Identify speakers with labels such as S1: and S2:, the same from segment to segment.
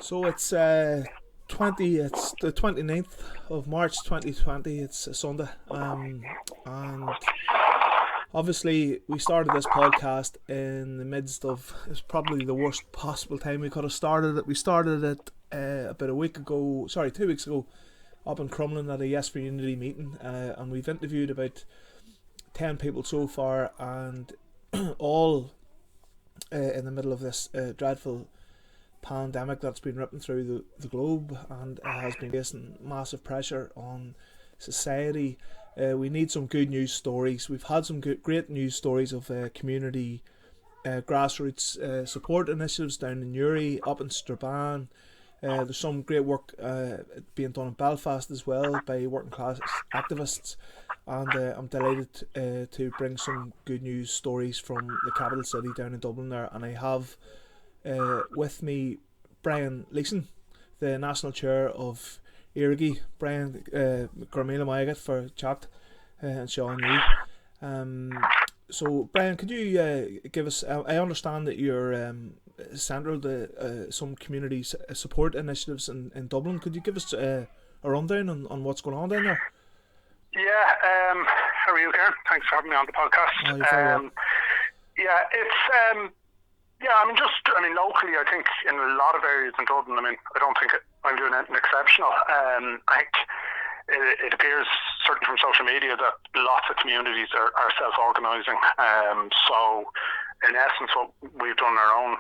S1: So it's it's the 29th of March 2020. It's a Sunday, and obviously we started this podcast in the midst of, it's probably the worst possible time we could have started it. We started it about 2 weeks ago, up in Crumlin at a Yes for Unity meeting, and we've interviewed about 10 people so far, and all in the middle of this dreadful pandemic that's been ripping through the globe, and has been facing massive pressure on society. We need some good news stories. We've had some great news stories of community grassroots support initiatives down in Uri, up in Strabane. There's some great work being done in Belfast as well by working class activists, and I'm delighted to bring some good news stories from the capital city down in Dublin there. And I have with me Brian Leeson, the national chair of Éirígí. Brian, Gormila Maigat for chat, and Sean you. So Brian, could you give us, I understand that you're central to some community support initiatives in Dublin. Could you give us a rundown on what's going on down there?
S2: Yeah, how are you, Karen? Thanks for having me on the podcast.
S1: Oh, you're very well.
S2: Yeah, it's locally, I think in a lot of areas in Dublin, I don't think I'm doing anything exceptional. I think it appears, certainly from social media, that lots of communities are self-organising. So, in essence, what we've done on our own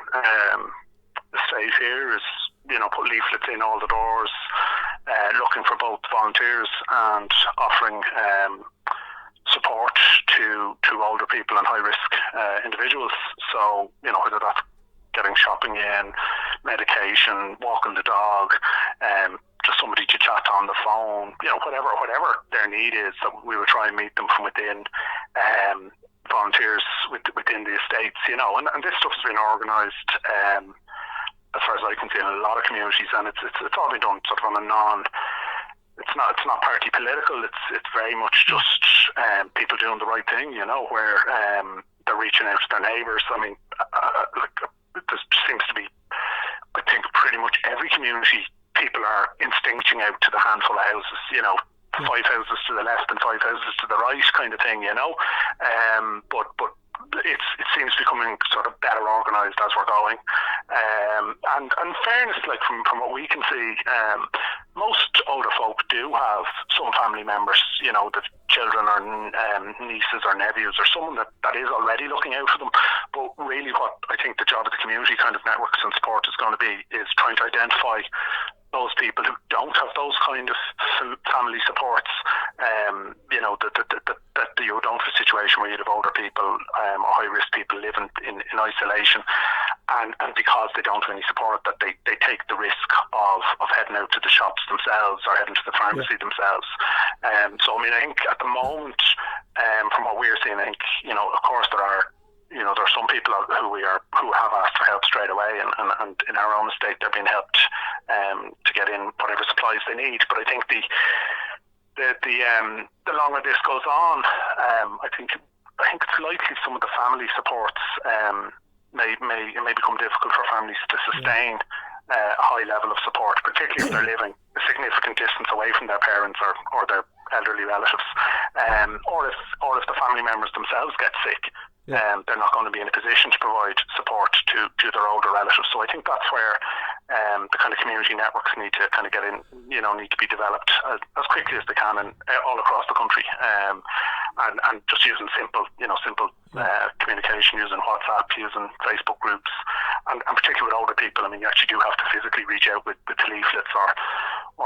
S2: state here is, put leaflets in all the doors, looking for both volunteers and offering support to older people and high-risk individuals. So, whether that's getting shopping in, medication, walking the dog, just somebody to chat on the phone, whatever their need is, that we would try and meet them from within, volunteers within the estates, and this stuff has been organised, as far as I can see, in a lot of communities, and it's all been done sort of on a it's not party political. It's very much just people doing the right thing, where they're reaching out to their neighbours. There seems to be, I think, pretty much every community, people are instincting out to the handful of houses, 5 houses to the left and 5 houses to the right, kind of thing, But it seems to be becoming sort of better organised as we're going. And in fairness, like from what we can see, most older folk do have some family members, the children or nieces or nephews or someone that is already looking out for them. But really what I think the job of the community kind of networks and support is going to be is trying to identify those people who don't have those kind of family supports, that you don't have a situation where you have older people or high-risk people living in isolation, and because they don't have any support, that they take the risk of heading out to the shops themselves or heading to the pharmacy themselves. So I think at the moment, from what we're seeing, I think, of course there are some people who have asked for help straight away, and in our own estate they're being helped to get in whatever supplies they need. But I think the longer this goes on, I think it's likely some of the family supports may become difficult for families to sustain a high level of support, particularly if they're living a significant distance away from their parents or their elderly relatives, or if the family members themselves get sick. They're not going to be in a position to provide support to their older relatives. So I think that's where the kind of community networks need to kind of get in, need to be developed as quickly as they can and all across the country. And just using simple communication, using WhatsApp, using Facebook groups, and particularly with older people. You actually do have to physically reach out with leaflets or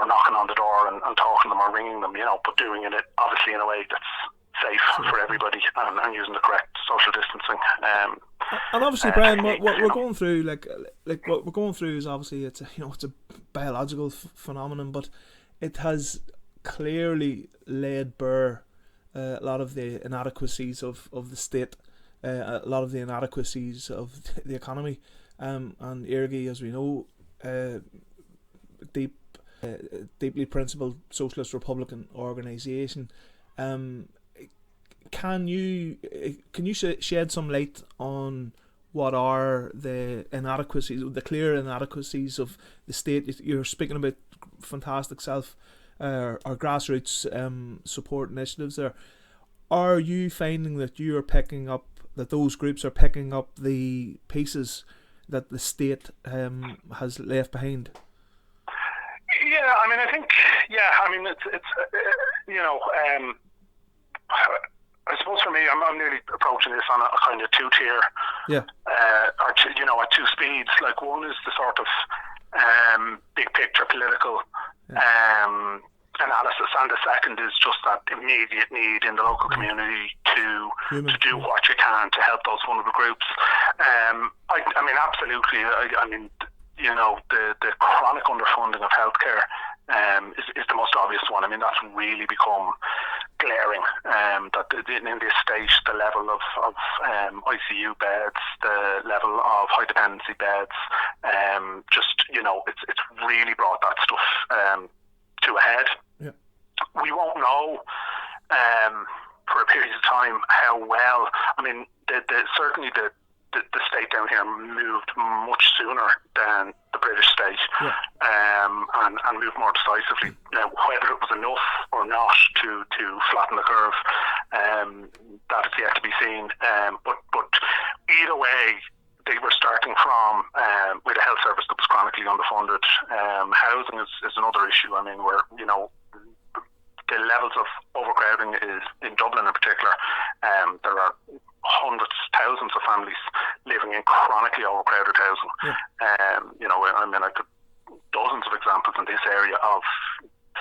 S2: knocking on the door and talking to them or ringing them, but doing it obviously in a way that's safe for everybody and using the correct social distancing.
S1: And obviously, Brian, what we're going through, like what we're going through is obviously it's a biological phenomenon, but it has clearly laid bare a lot of the inadequacies of the state, a lot of the inadequacies of the economy, and Éirígí, as we know, deeply principled socialist Republican organisation. Can you shed some light on what are the inadequacies, the clear inadequacies of the state. You're speaking about fantastic or grassroots support initiatives there. Are you finding that you are picking up, that those groups are picking up the pieces that the state has left behind?
S2: Yeah, I mean, I think, it's I suppose for me, I'm nearly approaching this on a kind of two-tier, or at two speeds. Like, one is the sort of big picture political analysis, and the second is just that immediate need in the local community to do what you can to help those vulnerable groups. I mean, absolutely. The chronic underfunding of healthcare is the most obvious one. I mean, that's really become glaring. That in this stage, the level of ICU beds, the level of high dependency beds, it's really brought that stuff to a head. Yeah. We won't know for a period of time how well. I mean, certainly the state down here moved much sooner than the British state, and moved more decisively. Now, whether it was enough or not to flatten the curve, that is yet to be seen. But either way, they were starting from with a health service that was chronically underfunded. Housing is another issue. I mean, where the levels of overcrowding is in Dublin in particular. There are hundreds, thousands of families living in chronically overcrowded housing. I could dozens of examples in this area of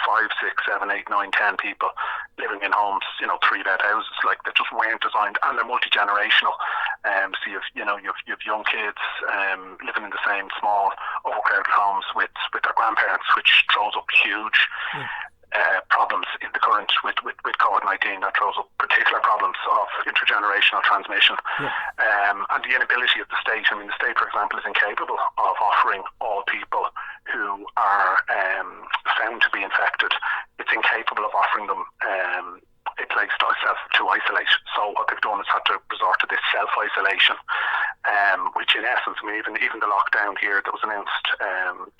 S2: 5, 6, 7, 8, 9, 10 people living in homes, 3-bed houses, like, that just weren't designed, and they're multi-generational. So you've young kids living in the same small overcrowded homes with their grandparents, which throws up huge problems in the current with COVID-19. That throws up particular problems of intergenerational transmission, and the inability of the state. I mean, the state, for example, is incapable of offering all people who are found to be infected. It's incapable of offering them a place to isolate. So what they've done is had to resort to this self-isolation, which in essence, I mean, even the lockdown here that was announced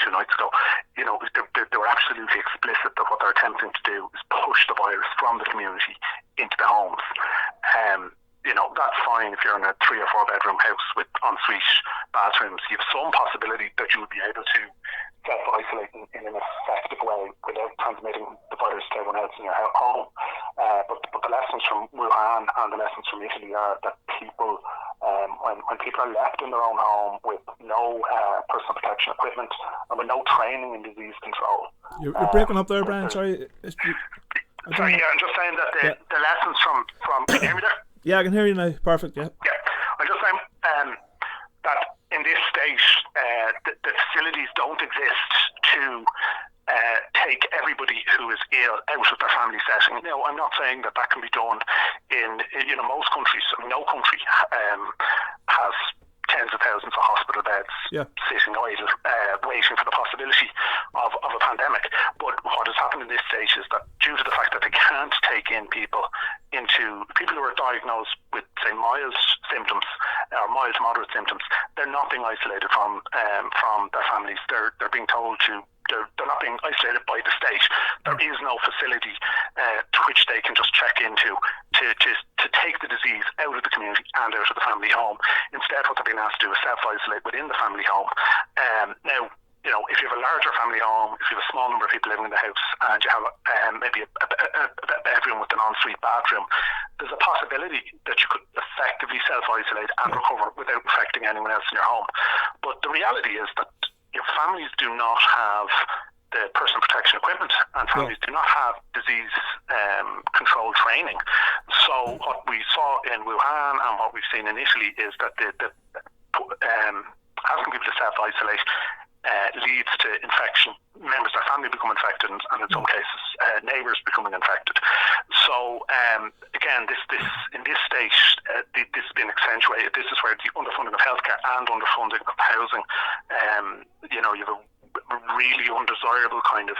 S2: 2 nights ago, they were absolutely explicit that what they're attempting to do is push the virus from the community into the homes. That's fine if you're in a 3 or 4 bedroom house with ensuite bathrooms. You have some possibility that you would be able to self-isolate in an effective way without transmitting the virus to everyone else in your home. But the lessons from Wuhan and the lessons from Italy are that people, when people are left in their own home with no personal protection equipment and with no training in disease control.
S1: You're breaking up there, Brian. Sorry.
S2: I'm just saying that the lessons from can you hear me there?
S1: Yeah, I can hear you now. Perfect, yeah.
S2: Yeah, I'm just saying that in this state, the facilities don't exist to take everybody who is ill out of their family setting. Now, I'm not saying that can be done in most countries. I mean, no country has tens of thousands of hospital beds sitting idle, waiting for the possibility of a pandemic. But what has happened in this stage is that due to the fact that they can't take in people who are diagnosed with, say, mild symptoms or mild to moderate symptoms, they're not being isolated from their families. They're being told they're not being isolated by the state. There is no facility to which they can just check into to take the disease out of the community and out of the family home. Instead, what they're being asked to do is self-isolate within the family home. Now, if you have a larger family home, if you have a small number of people living in the house, and you have maybe a bedroom with an ensuite bathroom, there's a possibility that you could effectively self-isolate and recover without affecting anyone else in your home. But the reality is that your families do not have the personal protection equipment, and families do not have disease control training. So what we saw in Wuhan and what we've seen in Italy is that asking people to self-isolate leads to infection. Members of their family become infected, and in some cases, neighbours becoming infected. So again, this in this stage, this has been accentuated. This is where the underfunding of healthcare and underfunding of housing, you have a really undesirable kind of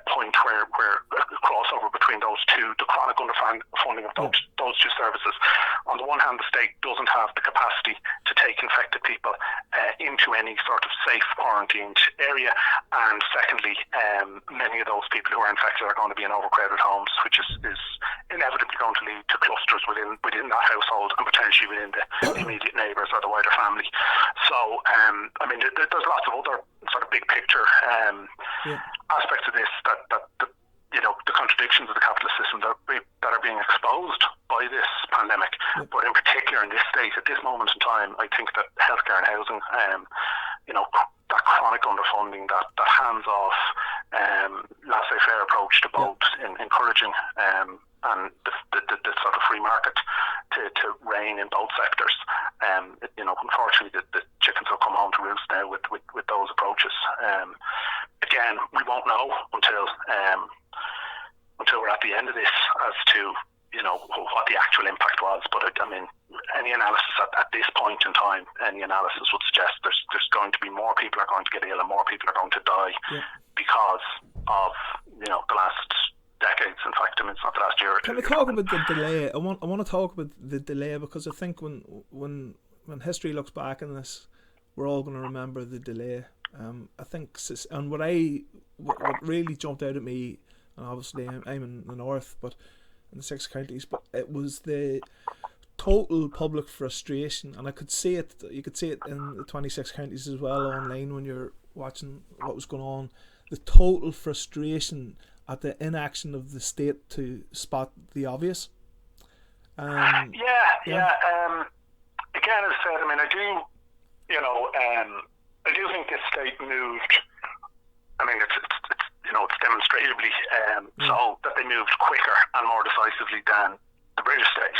S2: point where a crossover between those two, the chronic underfunding of those two services. On the one hand, the state doesn't have the capacity to take infected people into any sort of safe quarantined area, and secondly, many of those people who are infected are going to be in overcrowded homes, which is inevitably going to lead to clusters within that household and potentially within the immediate neighbours or the wider family. So, I mean, there's lots of other sort of big picture aspects of this that the contradictions of the capitalist system that are being exposed by this pandemic. But in particular, in this state, at this moment in time, I think that healthcare and housing, that chronic underfunding, that hands-off, laissez-faire approach to both, in encouraging and the sort of free market to reign in both sectors. Unfortunately, the chickens will come home to roost now with those approaches. Again, we won't know until we're at the end of this as to what the actual impact was. But I mean, any analysis at this point in time, any analysis would suggest there's going to be more people are going to get ill and more people are going to die because of the last decades. In fact, I mean, it's not the last year or two.
S1: Can we talk about the delay? I want to talk about the delay, because I think when history looks back on this, we're all going to remember the delay. I think, and what really jumped out at me, and obviously I'm in the north, but in the 6 counties, but it was the total public frustration, and I could see it. You could see it in the 26 counties as well online when you're watching what was going on. The total frustration at the inaction of the state to spot the obvious.
S2: Again, as I said, I mean, I do think this state moved. I mean, it's demonstrably so that they moved quicker and more decisively than the British state.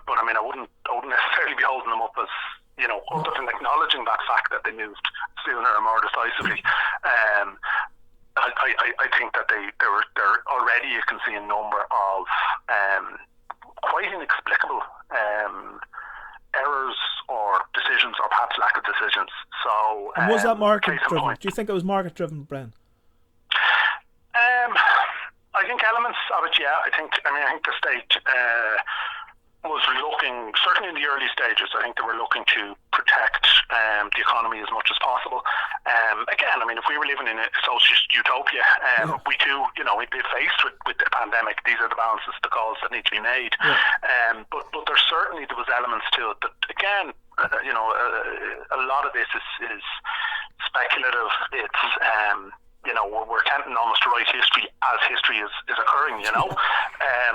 S2: But I mean, I wouldn't necessarily be holding them up as other than acknowledging that fact that they moved sooner and more decisively. I think that they're already, you can see a number of quite inexplicable errors or decisions, or perhaps lack of decisions. So,
S1: and was that market driven? Do you think it was market driven, Bren?
S2: I think elements of it, yeah. I think the state was looking, certainly in the early stages, I think they were looking to protect the economy as much as possible. Again, I mean, if we were living in a socialist utopia, we do, we'd be faced with the pandemic. These are the balances, the calls that need to be made. But there was elements to it that, again, a lot of this is speculative. It's we're attempting almost to write history as history is occurring,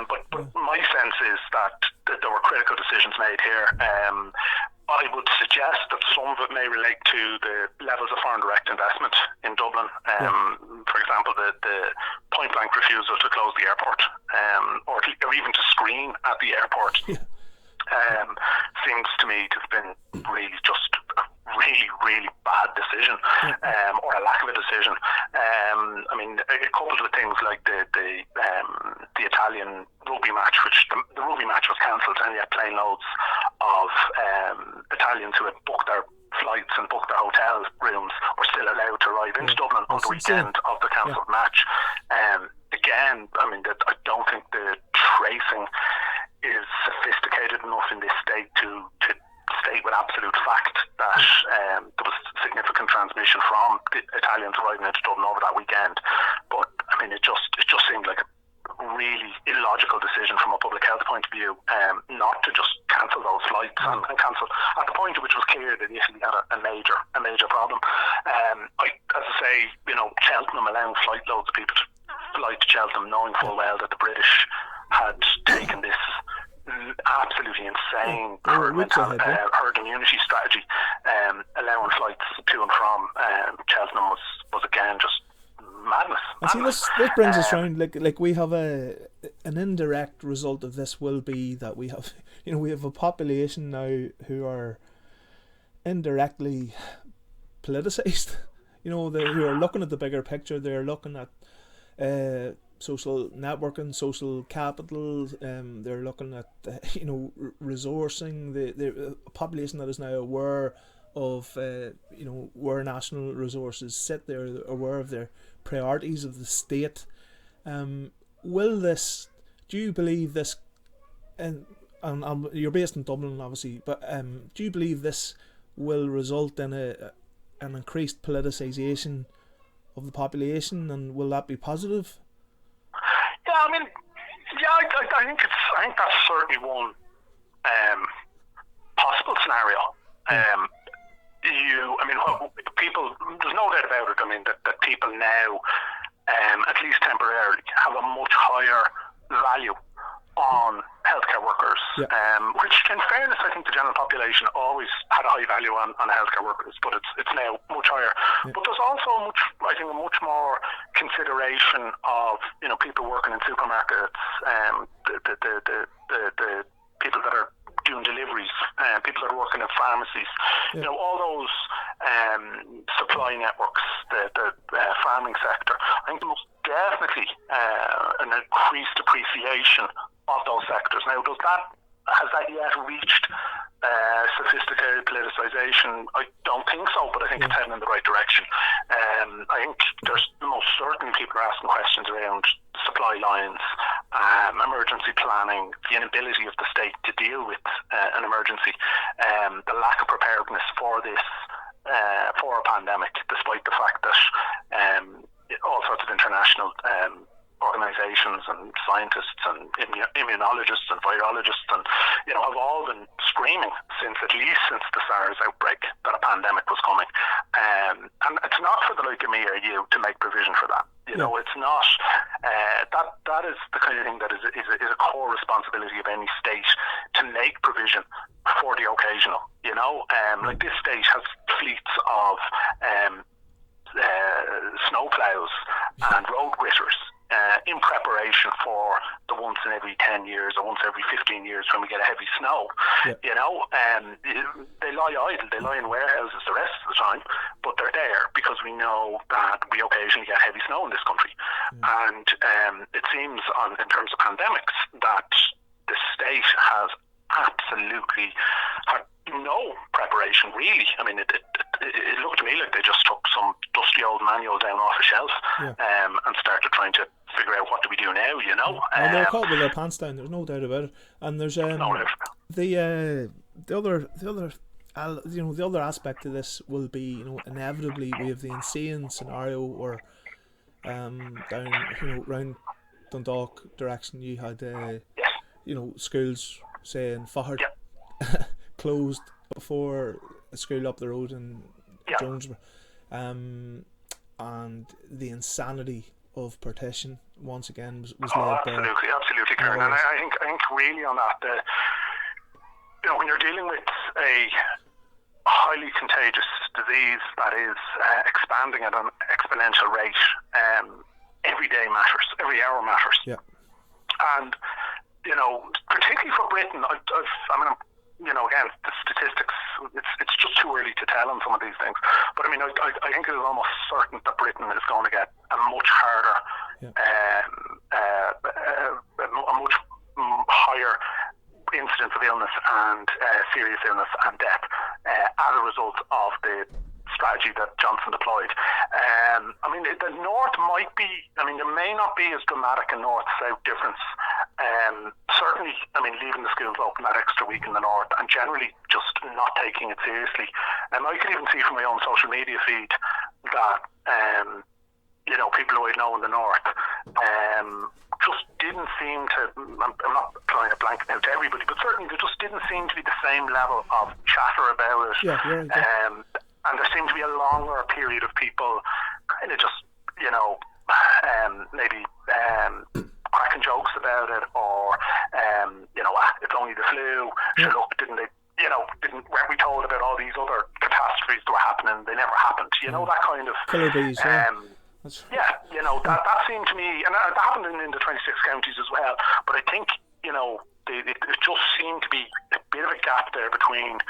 S2: but my sense is that there were critical decisions made here. I would suggest that some of it may relate to the levels of foreign direct investment in Dublin. For example, the point blank refusal to close the airport, or even to screen at the airport, seems to me to have been really just a really bad decision, or a lack of a decision. I mean, coupled with things like the Italian rugby match, which the rugby match was cancelled, and yet plane loads of Italians who had booked their flights and booked their hotel rooms were still allowed to arrive into Dublin on the weekend of the cancelled match. Again, I mean, I don't think the tracing is sophisticated enough in this state to state with absolute fact that there was significant transmission from the Italians arriving into Dublin over that weekend. But I mean, it just seemed like a really illogical decision from a public health point of view, not to just cancel those flights and cancel at the point at which it was clear that Italy had a major problem. As I say, Cheltenham allowing flight loads of people to fly to Cheltenham, knowing full well that the British had taken this absolutely insane herd immunity strategy, allowing flights to and from Cheltenham was again just madness.
S1: And see, this brings us round, like we have an indirect result of this will be that we have a population now who are indirectly politicized. Who are looking at the bigger picture. They're looking at social networking, social capital. They're looking at resourcing the population that is now aware of where national resources sit. They're aware of their priorities of the state. Do you believe this? And and you're based in Dublin, obviously, but do you believe this will result in an increased politicisation of the population, and will that be positive?
S2: Yeah, I mean, I think that's certainly one possible scenario. People, there's no doubt about it. I mean, that people now, at least temporarily, have a much higher value on healthcare workers, which, in fairness, I think the general population always had a high value on healthcare workers, but it's now much higher. Yeah. But there's also a much more consideration of people working in supermarkets, the people that are doing deliveries, people that are working in pharmacies, all those supply networks, the farming sector. I think there must definitely an increased appreciation of those sectors. Now, has that yet reached sophisticated politicization? I don't think so, but I think it's heading in the right direction. I think there's most certainly people are asking questions around supply lines, emergency planning, the inability of the state to deal with an emergency, the lack of preparedness for this, for a pandemic, despite the fact that all sorts of international organisations and scientists and immunologists and virologists and have all been screaming since the SARS outbreak that a pandemic was coming, and it's not for the like of me or you to make provision for that. It's not that is the kind of thing that is a core responsibility of any state, to make provision for the occasional. Like this state has fleets of snowplows and road gritters in preparation for the once in every 10 years or once every 15 years when we get a heavy snow. They lie idle, they lie in warehouses the rest of the time, but they're there because we know that we occasionally get heavy snow in this country. And it seems in terms of pandemics that the state has absolutely had no preparation, really. I mean, it looked to me like they just took some dusty old manual down off a shelf and started trying to figure out what do we do now,
S1: they're caught with their pants down, there's no doubt about it. And there's the other aspect of this will be, inevitably we have the insane scenario where down round Dundalk direction you had schools, say in Fahard, closed before a school up the road in Jonesborough, and the insanity of partition once again was laid bare.
S2: Absolutely, Karen. And I think really on that, when you're dealing with a highly contagious disease that is expanding at an exponential rate, every day matters, every hour matters. Yeah. And particularly for Britain, again, the statistics, it's just too early to tell on some of these things. But I think it is almost certain that Britain is going to get a much harder, a much higher incidence of illness and serious illness and death as a result of the strategy that Johnson deployed. The north might be, there may not be as dramatic a north-south difference. Certainly, leaving the schools open that extra week in the north and generally just not taking it seriously. I could even see from my own social media feed that, people who I know in the north just didn't seem to, I'm not applying a blanket out to everybody, but certainly there just didn't seem to be the same level of chatter about it. And there seemed to be a longer period of people kind of just, maybe cracking jokes about it, or it's only the flu. So look, weren't we told about all these other catastrophes that were happening? They never happened. That kind of
S1: killer bees.
S2: That seemed to me, and that happened in the 26 counties as well. But I think it just seemed to be a bit of a gap there between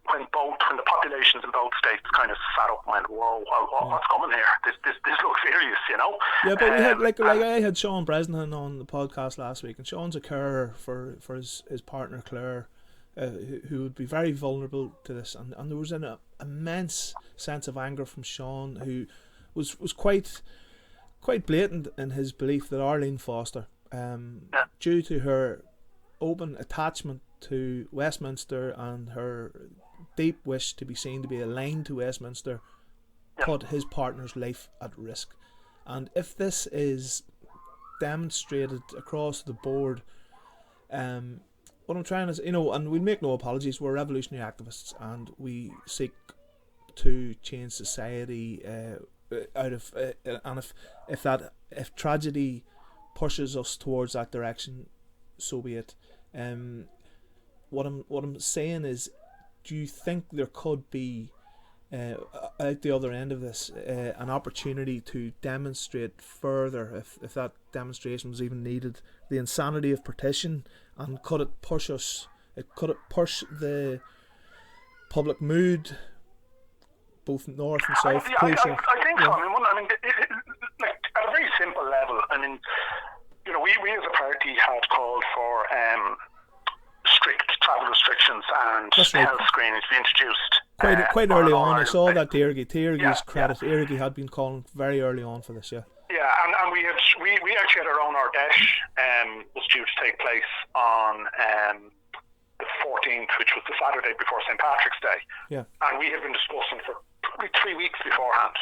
S2: when the populations in both states kind of sat up and went, "Whoa, what's coming here? This looks serious,"
S1: Yeah, but we had like I had Sean Bresnan on the podcast last week, and Sean's a carer for his partner Claire, who would be very vulnerable to this, and there was an immense sense of anger from Sean, who was quite blatant in his belief that Arlene Foster, due to her open attachment to Westminster and her deep wish to be seen to be aligned to Westminster put his partner's life at risk. And if this is demonstrated across the board, what I'm trying is, and we make no apologies, we're revolutionary activists and we seek to change society out of and if tragedy pushes us towards that direction, so be it. What I'm saying is, do you think there could be out the other end of this an opportunity to demonstrate further, if that demonstration was even needed, the insanity of partition, and could it push the public mood both north and south closer?
S2: I think so. Like at a very simple level, we as a party had called for strict travel restrictions and health screenings to be introduced.
S1: Quite early on. I saw that to Éirígí's credit. Éirígí had been calling very early on for this,
S2: Yeah, and we actually had our own Ardèche was due to take place on the 14th, which was the Saturday before St. Patrick's Day.
S1: Yeah. And
S2: we had been discussing for probably 3 weeks beforehand,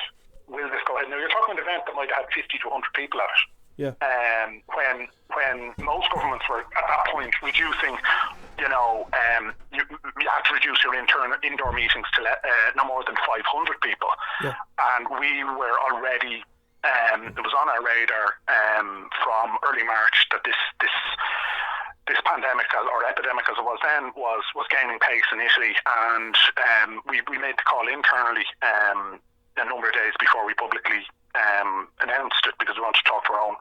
S2: will this go ahead? Now, you're talking an event that might have had 50 to 100 people at it.
S1: Yeah.
S2: When most governments were at that point reducing, you had to reduce your indoor meetings to no more than 500 people.
S1: Yeah.
S2: And we were already, it was on our radar from early March that this pandemic, or epidemic as it was then, was gaining pace in Italy, and we made the call internally a number of days before we publicly announced it, because we wanted to talk to our own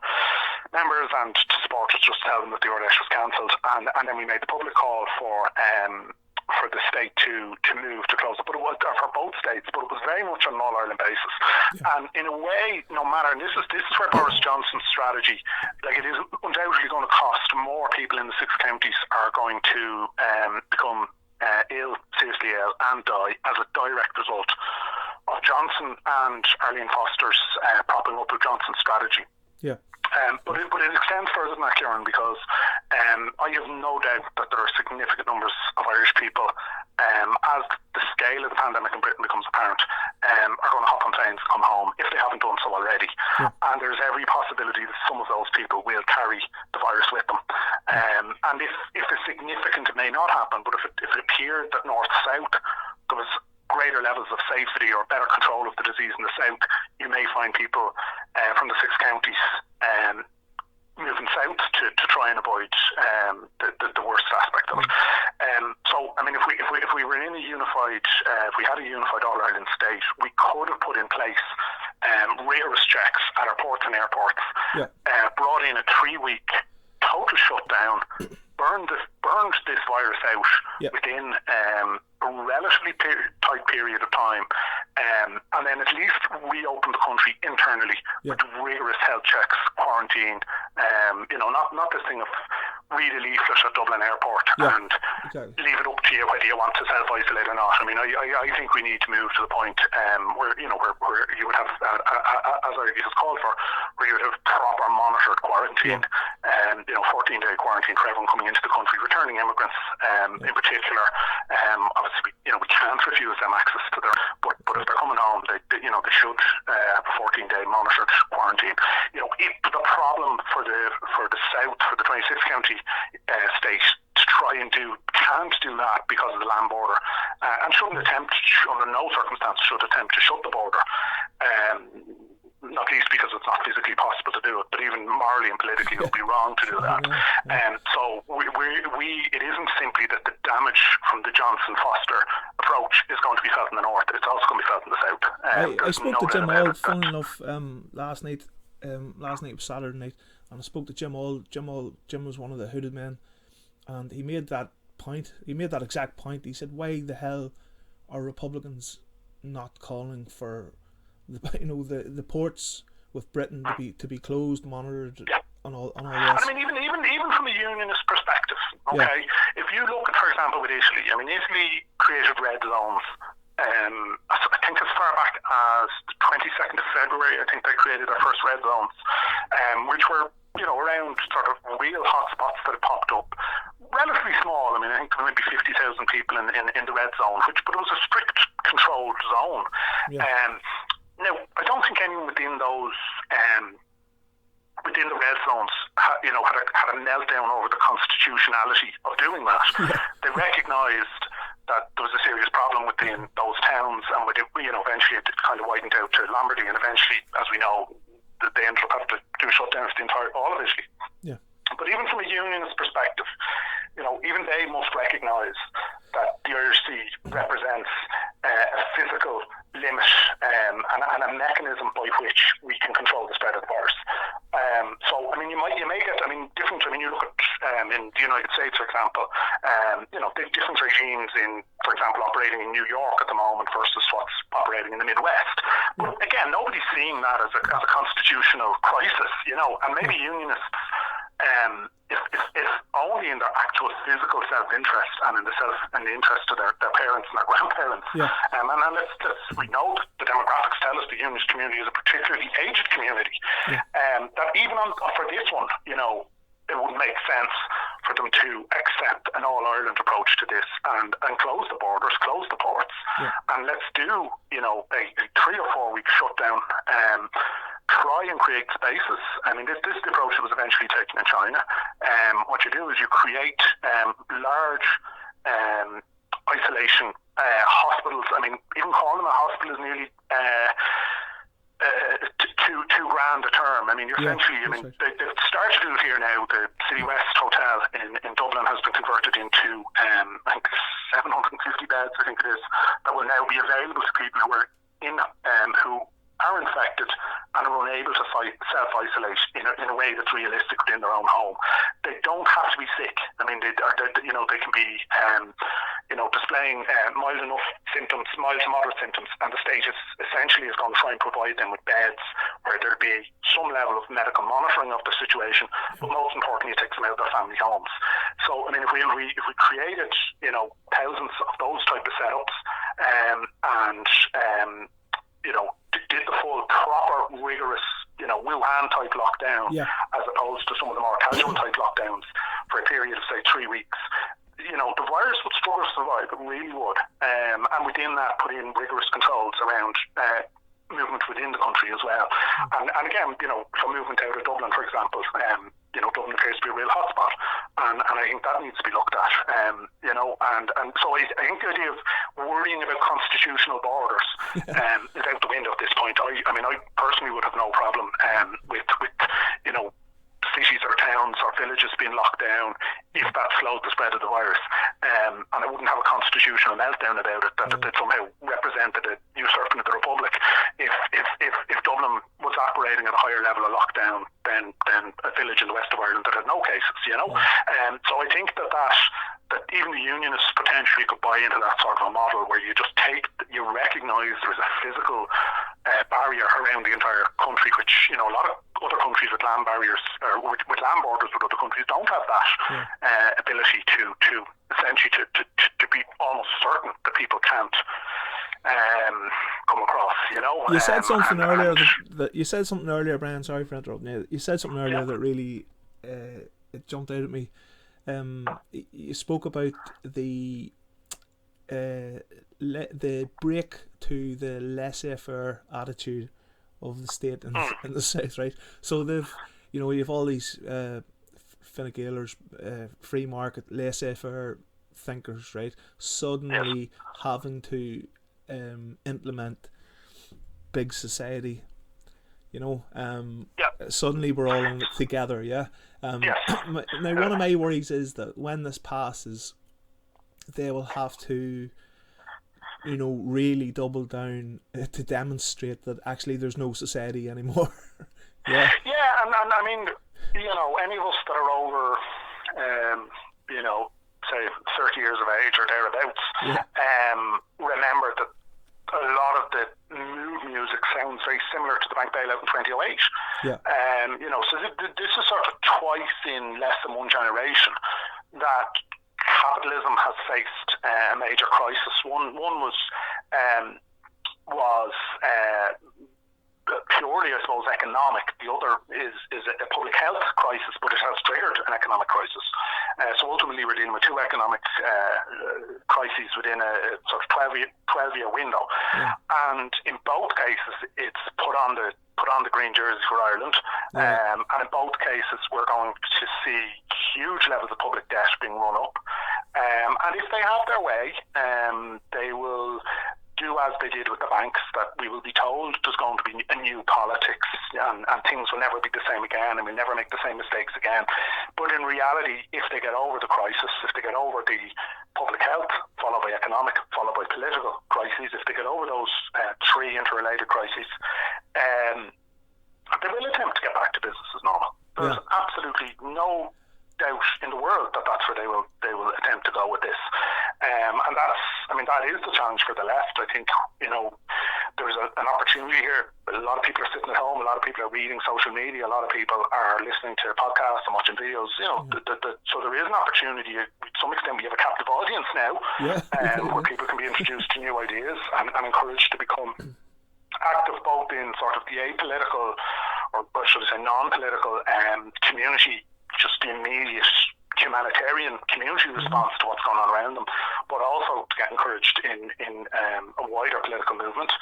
S2: members and to supporters, just to tell them that the Ardèche was cancelled, and then we made the public call for the state to move to close it, but it was for both states, but it was very much on an all-Ireland basis. Yeah. And in a way, no matter, and this is where Boris Johnson's strategy, like, it is undoubtedly going to cost more people in the 6 counties are going to become seriously ill and die as a direct result of Johnson and Arlene Foster's propping up of Johnson's strategy.
S1: Yeah.
S2: But it extends further than that, Kieran, because I have no doubt that there are significant numbers of Irish people, as the scale of the pandemic in Britain becomes apparent, are going to hop on planes and come home, if they haven't done so already. Yeah. And there's every possibility that some of those people will carry the virus with them. And if a significant, it may not happen, but if it appeared that north-south there was greater levels of safety or better control of the disease in the south, you may find people from the 6 counties moving south to try and avoid the worst aspect of it. So, if we were in a unified, if we had a unified all-Ireland state, we could have put in place rigorous checks at our ports and airports, brought in a 3-week total shutdown, burned this virus out within a relatively tight period of time, and then at least reopen the country internally with rigorous health checks, quarantine, not this thing of read a leaflet at Dublin Airport and leave it up to you whether you want to self-isolate or not. I think we need to move to the point where you would have, as Éirígí has called for, where you would have proper monitored quarantine, 14-day quarantine for everyone coming into the country, returning immigrants in particular. Obviously, we can't refuse them access to their, but if they're coming home, they should have a 14-day monitored quarantine. The problem for the south, for the 26 county state, to try and can't do that because of the land border, and shouldn't attempt, under no circumstance should attempt to shut the border, not least because it's not physically possible to do it, but even morally and politically it would be wrong to do that. So it isn't simply that the damage from the Johnson-Foster approach is going to be felt in the north, it's also going to be felt in the south.
S1: I spoke to Jim All, funny enough, last night was Saturday night, and I spoke to Jim All. Jim was one of the hooded men, and he made that exact point. He said, why the hell are Republicans not calling for the ports with Britain to be closed, monitored, on all this?
S2: And even from a unionist perspective, okay, if you look at, for example, with Italy, Italy created red zones. I think as far back as the 22nd of February, I think they created their first red zones, which were around sort of real hotspots that had popped up, relatively small. I mean, I think there were maybe 50,000 people in the red zone, but it was a strict controlled zone.
S1: Yeah.
S2: Now, I don't think anyone within those within the red zones, had a meltdown over the constitutionality of doing that.
S1: Yeah.
S2: They recognised that there was a serious problem within those towns, and eventually it kind of widened out to Lombardy, and eventually, as we know, they ended up having to do a shutdown for all of Italy.
S1: Yeah.
S2: But even from a unionist perspective, even they must recognise that the Irish Sea represents a physical limit and a mechanism by which we can control the spread of the virus. So, I mean, you may get, different. I mean, you look at in the United States, for example, different regimes for example, operating in New York at the moment versus what's operating in the Midwest. But again, nobody's seeing that as a constitutional crisis, and maybe unionists, if only in their actual physical self-interest and in the interest of their parents and their grandparents.
S1: Yeah.
S2: And we know that the demographics tell us the unionist community is a particularly aged community. Yeah. That even for this one, it would make sense for them to accept an all-Ireland approach to this and close the borders, close the ports, and let's do, a 3 or 4 week shutdown. Try and create spaces. I mean, this is the approach that was eventually taken in China. What you do is you create large isolation hospitals. I mean, even calling them a hospital is nearly too grand a term. I mean, essentially, they've started to do it here now. The City West Hotel in Dublin has been converted into, I think, 750 beds, I think it is, that will now be available to people who are who are infected and are unable to self-isolate in a way that's realistic within their own home. They don't have to be sick. I mean, they can be, displaying mild enough symptoms, mild to moderate symptoms, and the state essentially is going to try and provide them with beds where there'll be some level of medical monitoring of the situation, but most importantly, it takes them out of their family homes. So, I mean, if we created, thousands of those type of setups, did the full proper rigorous Wuhan type lockdown as opposed to some of the more casual type lockdowns for a period of say 3 weeks, the virus would struggle to survive. It really would, and within that put in rigorous controls around movement within the country as well. And again, for movement out of Dublin, for example, Dublin appears to be a real hotspot, and I think that needs to be looked at. And so I think the idea of worrying about constitutional borders is out the window at this point. I personally would have no problem with cities or towns or villages being locked down if that slowed the spread of the virus, and I wouldn't have a constitutional meltdown about it that somehow represented a usurping of the Republic if Dublin was operating at a higher level of lockdown than a village in the west of Ireland that had no cases, so I think that even the unionists potentially could buy into that sort of a model where you just you recognise there's a physical barrier around the entire country, which a lot of other countries with land barriers or with land borders with other countries don't have that ability to essentially to be almost certain that people can't come across.
S1: You said something earlier that you said something earlier, Brian. Sorry for interrupting. You said something earlier that really it jumped out at me. You spoke about the break to the laissez-faire attitude of the state in the south, right? So you have all these Fine Gaelers, free market, laissez-faire thinkers, right? Suddenly having to implement big society. Suddenly we're all in it together, Now, one of my worries is that when this passes, they will have to, really double down to demonstrate that actually there's no society anymore. And
S2: I mean, any of us that are over, say 30 years of age or thereabouts, remember that a lot of the mood music sounds very similar to the bank bailout in 2008. So this is sort of twice in less than one generation that capitalism has faced a major crisis. One was purely purely, I suppose, economic. The other is a public health crisis, but it has triggered an economic crisis. So ultimately, we're dealing with two economic crises within a sort of 12-year window. Yeah. And in both cases, it's put on the green jersey for Ireland. Yeah. And in both cases, we're going to see huge levels of public debt being run up. And if they have their way, they will do as they did with the banks, that we will be told there's going to be a new politics and things will never be the same again and we'll never make the same mistakes again. But in reality, if they get over the crisis, if they get over the public health, followed by economic, followed by political crises, if they get over those three interrelated crises, they will attempt to get back to business as normal. There's absolutely no doubt in the world that that's where they will attempt to go with this. And that is the challenge for the left. I think, there's an opportunity here. A lot of people are sitting at home, a lot of people are reading social media, a lot of people are listening to podcasts and watching videos, so there is an opportunity. To some extent, we have a captive audience now, where people can be introduced to new ideas and encouraged to become active both in sort of the apolitical, or should I say non-political community, just the immediate humanitarian community response to what's going on around them, but also to get encouraged in a wider political movement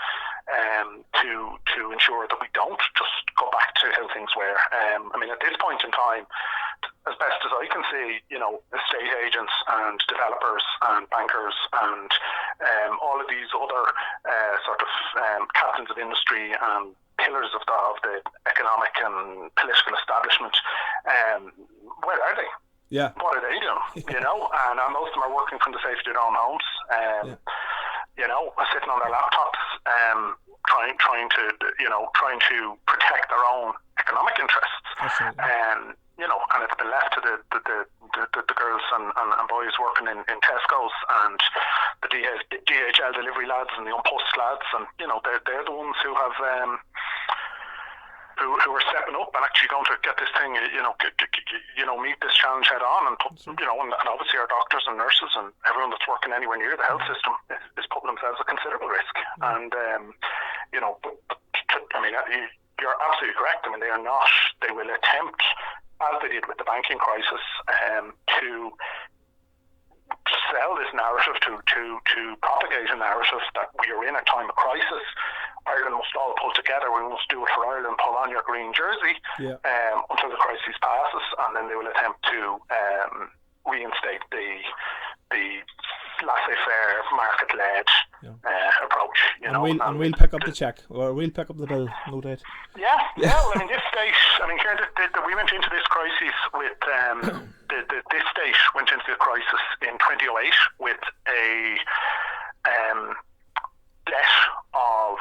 S2: to ensure that we don't just go back to how things were. At this point in time, as best as I can see, estate agents and developers and bankers and all of these other sort of captains of industry and pillars of the economic and political establishment, where are they?
S1: Yeah.
S2: What are they doing? And most of them are working from the safety of their own homes. Sitting on their laptops, trying to protect their own economic interests.
S1: Absolutely.
S2: And it's been left to the girls and boys working in Tesco's and the DHL delivery lads and the Unpost lads, and they're the ones who have who are stepping up and actually going to get this thing, meet this challenge head on, and put, and obviously our doctors and nurses and everyone that's working anywhere near the health system is putting themselves at considerable risk. And you're absolutely correct. They are not. They will attempt, as they did with the banking crisis, to sell this narrative, to propagate a narrative that we are in a time of crisis. Ireland must all pull together. We must do it for Ireland. Pull on your green jersey until the crisis passes, and then they will attempt to reinstate the laissez-faire, market-led approach.
S1: And we'll pick up the check, or we'll pick up the bill, no doubt.
S2: Yeah. Well, this state. Here we went into this crisis with this state went into the crisis in 2008 with a debt of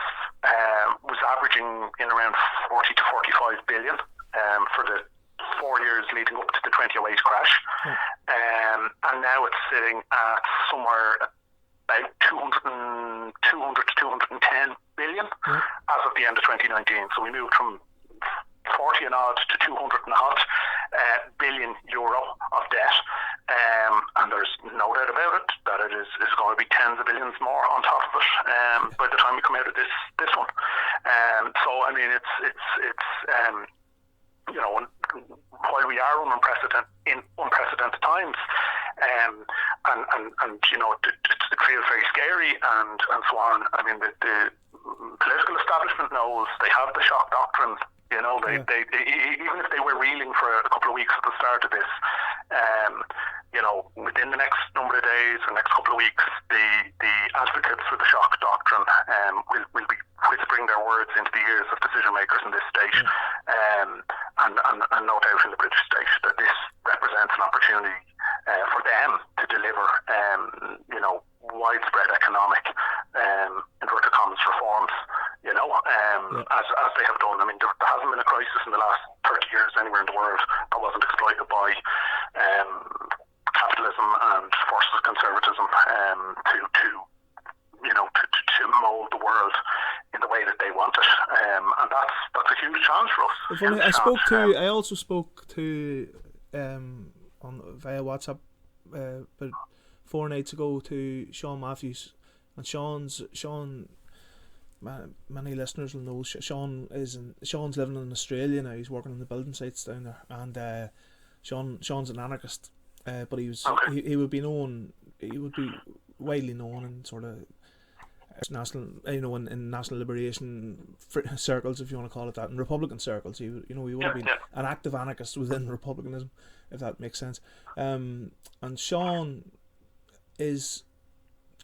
S2: was averaging in around 40 to 45 billion for the 4 years leading up to the 2008 crash, and now it's sitting at somewhere about 200 to 210 billion as of the end of 2019. So we moved from 40 and odd to 200 and odd billion euro of debt, and there's no doubt about it that it is going to be tens of billions more on top of it by the time we come out of this one. So while we are in unprecedented times, and it feels very scary and so on. The political establishment knows they have the shock doctrine. They even if they were reeling for a couple of weeks at the start of this, within the next number of days or next couple of weeks, the advocates for the shock doctrine will be whispering their words into the ears of decision makers in this state, and no doubt in the British state, that this represents an opportunity for them to deliver widespread economic inverted commas reforms, as they have done. There hasn't been a crisis in the last 30 years anywhere in the world that wasn't exploited by capitalism and forces of conservatism to mould the world in the way that they want it, and that's a huge challenge for us.
S1: I also spoke to via WhatsApp about 4 nights ago to Sean Matthews, and Sean many listeners will know, Sean's living in Australia now. He's working on the building sites down there, and Sean's an anarchist, but he would be widely known in sort of national, in national liberation circles, if you want to call it that, in Republican circles. He would have been an active anarchist within Republicanism, if that makes sense. And Sean is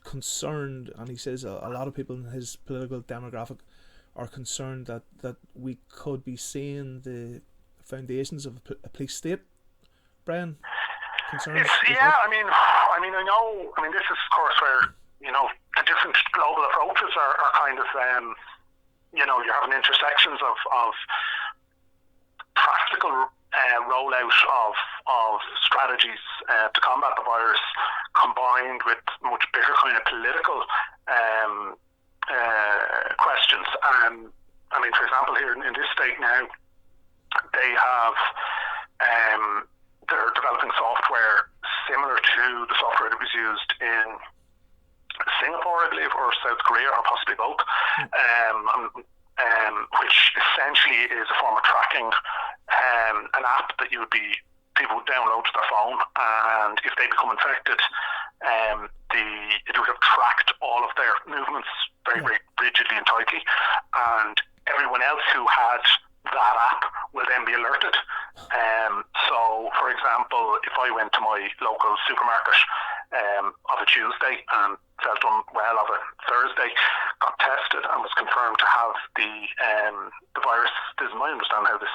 S1: concerned, and he says a lot of people in his political demographic are concerned that we could be seeing the foundations of a police state. Brian, concerns?
S2: I mean, this is of course where the different global approaches are kind of you're having intersections of practical rollout of strategies to combat the virus, combined with much bigger kind of political questions. I mean, for example, here in this state now, they have they're developing software similar to the software that was used in Singapore, I believe, or South Korea, or possibly both, which essentially is a form of tracking, an app that people would download to their phone, and if they become infected, it would have tracked all of their movements very, very rigidly and tightly, and everyone else who had that app will then be alerted. So, for example, if I went to my local supermarket of a Tuesday and felt unwell of a Thursday, got tested and was confirmed to have the virus, this is my understanding how this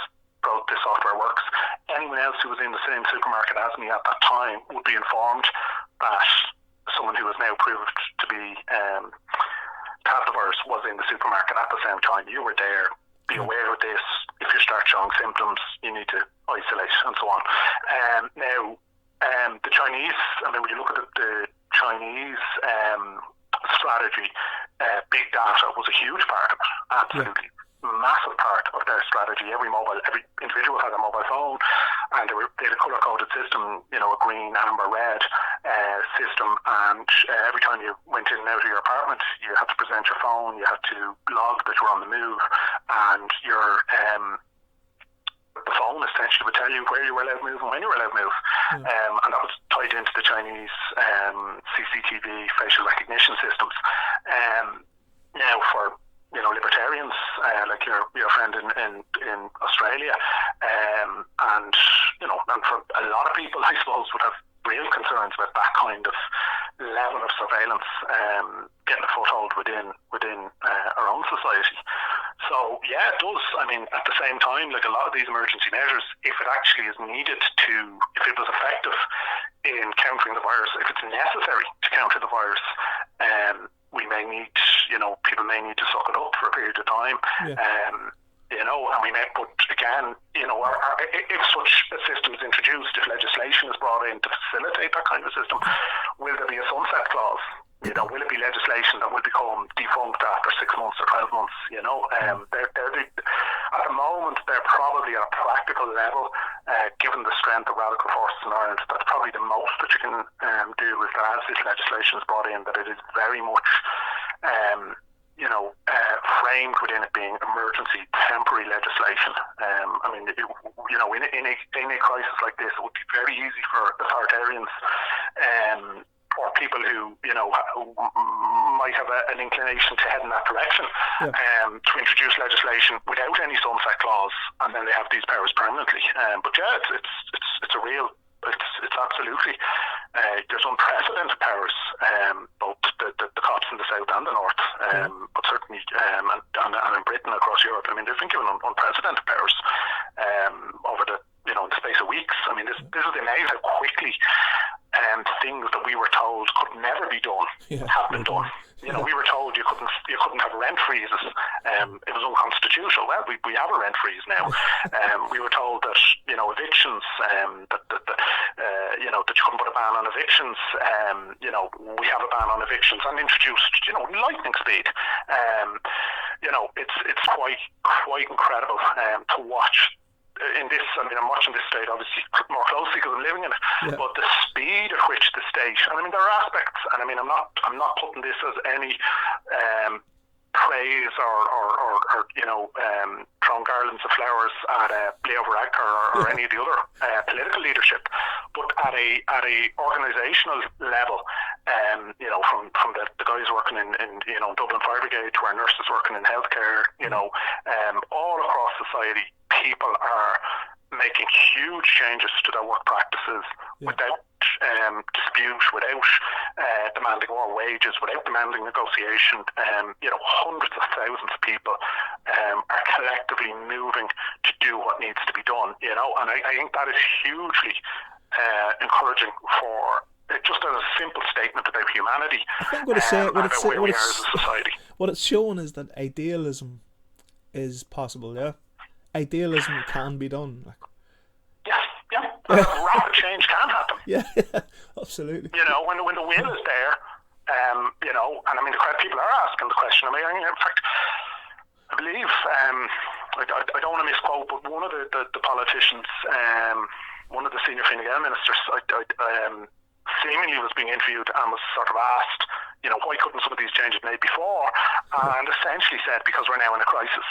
S2: software works. Anyone else who was in the same supermarket as me at that time would be informed that someone who is now proved to have the virus was in the supermarket at the same time. You were there. Be aware of this. If you start showing symptoms, you need to isolate, and so on. Now, the Chinese, I mean, when you look at the Chinese strategy, big data was a huge part of it. Absolutely. Massive part of their strategy. Every individual had a mobile phone, and they had a colour-coded system, a green, amber, red system, and every time you went in and out of your apartment, you had to present your phone, you had to log that you were on the move, and the phone essentially would tell you where you were allowed to move and when you were allowed to move. And that was tied into the Chinese CCTV facial recognition systems. Now, for libertarians like your friend in Australia, and for a lot of people, I suppose, would have real concerns about that kind of level of surveillance getting a foothold within our own society. So yeah, it does. I mean, at the same time, like a lot of these emergency measures, if it actually is needed if it was effective in countering the virus, if it's necessary to counter the virus, we may need, people may need to suck it up for a period of time. But again, if such a system is introduced, if legislation is brought in to facilitate that kind of system, will there be a sunset clause? Will it be legislation that will become defunct after 6 months or 12 months? At the moment, they're probably at a practical level, given the strength of radical forces in Ireland. That's probably the most that you can do, is that as this legislation is brought in, that it is very much framed within it being emergency temporary legislation. In a crisis like this, it would be very easy for authoritarians or people who might have an inclination to head in that direction, to introduce legislation without any sunset clause, and then they have these powers permanently. But yeah, it's absolutely there's unprecedented powers, both the cops in the south and the north, but certainly and in Britain, across Europe. I mean, they've been given unprecedented powers over the in the space of weeks. I mean, this is amazing how quickly things that we were told could never be done have been done. We were told you couldn't have rent freezes. It was unconstitutional. Well, we have a rent freeze now. We were told that evictions, that you couldn't put a ban on evictions. We have a ban on evictions, and introduced lightning speed. It's quite incredible to watch. In this, I'm watching this state obviously more closely because I'm living in it. But the speed at which the state, and there are aspects, and I'm not putting this as any praise or throwing garlands of flowers at Leo Varadkar or any of the other political leadership, but at a organisational level, from the guys working in Dublin Fire Brigade to our nurses working in healthcare, all across society, people are making huge changes to their work practices without dispute, without demanding more wages, without demanding negotiation. Hundreds of thousands of people are collectively moving to do what needs to be done. And I think that is hugely encouraging for just as a simple statement about humanity.
S1: I think what it's showing is that idealism is possible. Yeah. Idealism can be done.
S2: Rapid change can happen.
S1: Yeah, absolutely.
S2: When the will is there, and I mean, people are asking the question. I mean, in fact, I believe, I don't want to misquote, but one of the politicians, one of the senior Fine Gael ministers, seemingly was being interviewed and was sort of asked, why couldn't some of these changes made before? And essentially said, because we're now in a crisis,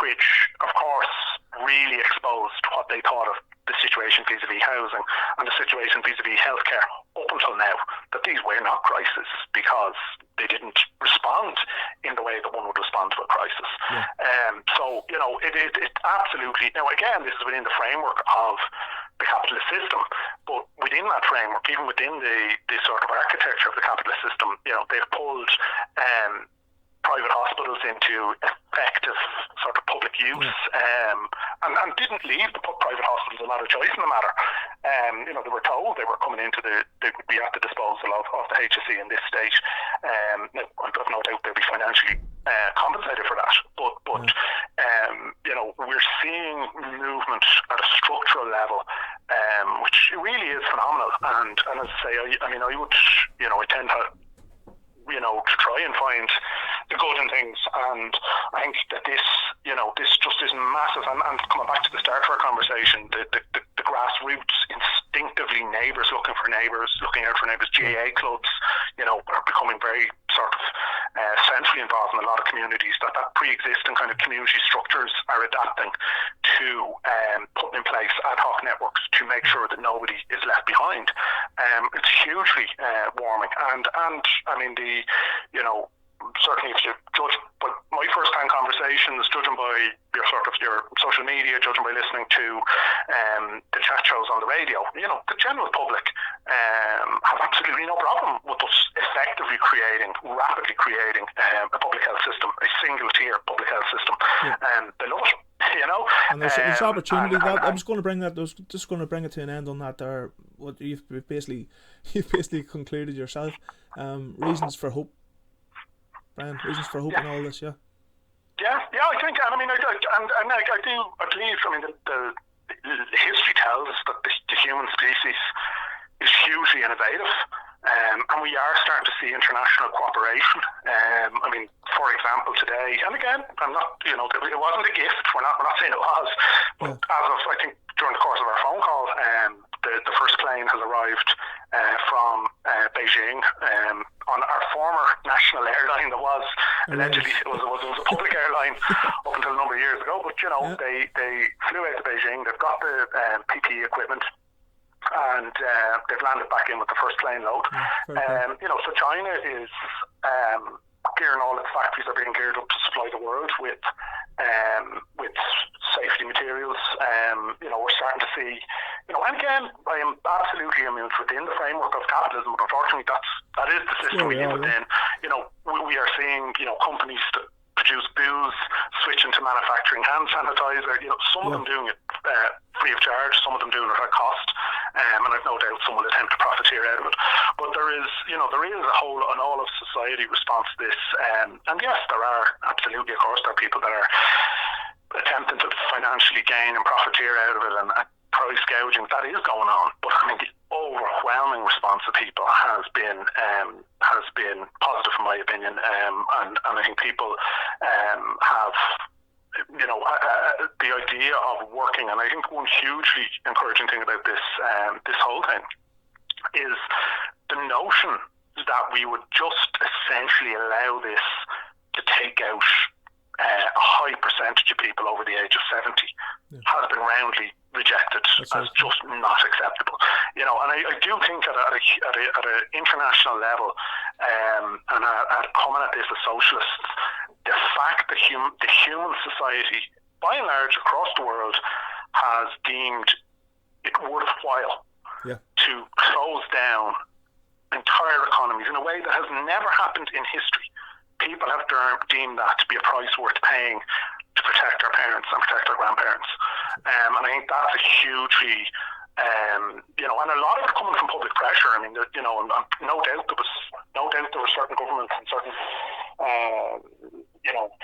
S2: which, of course, really exposed what they thought of the situation vis-a-vis housing and the situation vis-a-vis healthcare up until now, that these were not crises because they didn't respond in the way that one would respond to a crisis. So, it absolutely, now again, this is within the framework of the capitalist system, but within that framework, even within the sort of architecture of the capitalist system, they've pulled private hospitals into effective sort of public use, and didn't leave the private hospitals a lot of choice in the matter. They were told they were coming into they would be at the disposal of the HSE in this state. I've no doubt they'll be financially compensated for that, but we're seeing movement at a structural level, which really is phenomenal. And as I say, I would, I tend to, to try and find the good in things, and I think that this just is massive. And coming back to the start of our conversation, the grassroots, instinctively neighbours looking out for neighbours, GAA clubs, are becoming very sort of centrally involved in a lot of communities. That pre-existing kind of community structures are adapting to putting in place ad hoc networks to make sure that nobody is left behind. It's hugely warming, and I mean certainly if you judge by my first-hand conversations, judging by your social media, judging by listening to the chat shows on the radio, the general public have absolutely no problem with us effectively rapidly creating a public health system, a single-tier public health system. They love it.
S1: And there's opportunity. I was going to bring that. I was just going to bring it to an end on that. There, what you've basically concluded yourself. Reasons for hope. Brian, reasons for hope in all this, yeah. I think, and I mean, I do believe. I mean, the history tells us that the human species is hugely innovative. And we are starting to see international cooperation. I mean, for example, today, and again, I'm not, it wasn't a gift. We're not saying it was, but as of, I think, during the course of our phone call, the first plane has arrived from Beijing on our former national airline that was allegedly it was a public airline up until a number of years ago. But they flew out to Beijing. They've got the PPE equipment, and they've landed back in with the first plane load. So China is gearing all its factories are being geared up to supply the world with safety materials. We're starting to see, and again, I am absolutely immune within the framework of capitalism, but unfortunately that is the system we live within. We are seeing, companies that produce booze switching to manufacturing hand sanitizer. Some of them doing it free of charge, some of them doing it at cost, and I've no doubt some will attempt to profiteer out of it. But there is a whole and all of society response to this, and yes, there are absolutely, of course, there are people that are attempting to financially gain and profiteer out of it, and price gouging, that is going on. But I mean, the overwhelming response of people has been positive, in my opinion, and I think people have, the idea of working, and I think one hugely encouraging thing about this whole thing is the notion that we would just essentially allow this
S2: to take out a high percentage of people over the age of 70 has been roundly rejected as just not acceptable. And I do think at an international level, and at coming at this as socialists, the fact that the human society, by and large across the world, has deemed it worthwhile to close down entire economies in a way that has never happened in history. People have deemed that to be a price worth paying to protect our parents and protect our grandparents. And I think that's a hugely, and a lot of it coming from public pressure. I mean, no doubt there were certain governments and certain,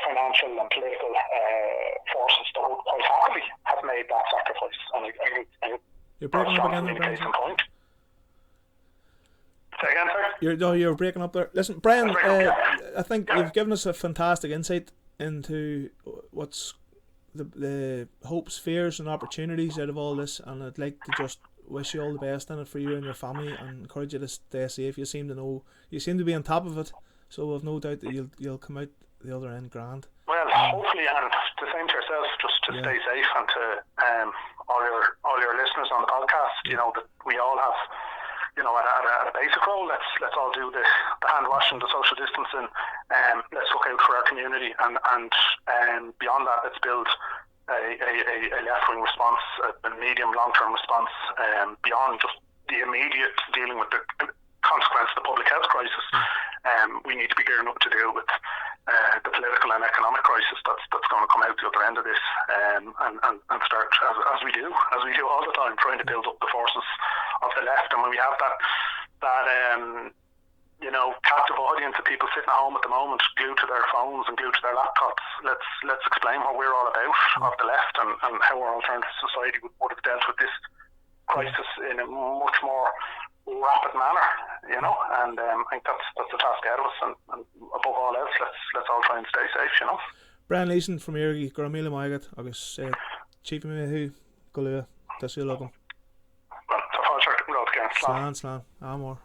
S2: financial and political forces that would quite happily have made that sacrifice. And I
S1: You're breaking up again, Brian.
S2: Say again, sir?
S1: You're breaking up there. Listen, Brian, I think you've given us a fantastic insight into what's the hopes, fears and opportunities out of all this, and I'd like to just wish you all the best in it for you and your family and encourage you to stay safe. You seem to be on top of it, so I've no doubt that you'll come out the other end grand.
S2: Well, hopefully, and the same to yourself, just to stay safe, and to all your listeners on the podcast, that we all have, at a basic role, let's all do the hand washing, the social distancing, let's look out for our community, and beyond that, let's build a left-wing response, a medium, long-term response, beyond just the immediate dealing with the consequence of the public health crisis. We need to be gearing up to deal with the political and economic crisis that's going to come out the other end of this, and start, as we do all the time, trying to build up the forces of the left. And when we have that captive audience of people sitting at home at the moment, glued to their phones and glued to their laptops, let's explain what we're all about of the left, and how our alternative society would have dealt with this crisis in a much more rapid manner, and I think that's the task ahead of us, and above all else, let's all try and stay safe,
S1: Brian Leeson from Éirígí, gur míle maigad agus chief me go le tá sí logam.
S2: Well, tá fáilte rud ceann.
S1: Slán, amor.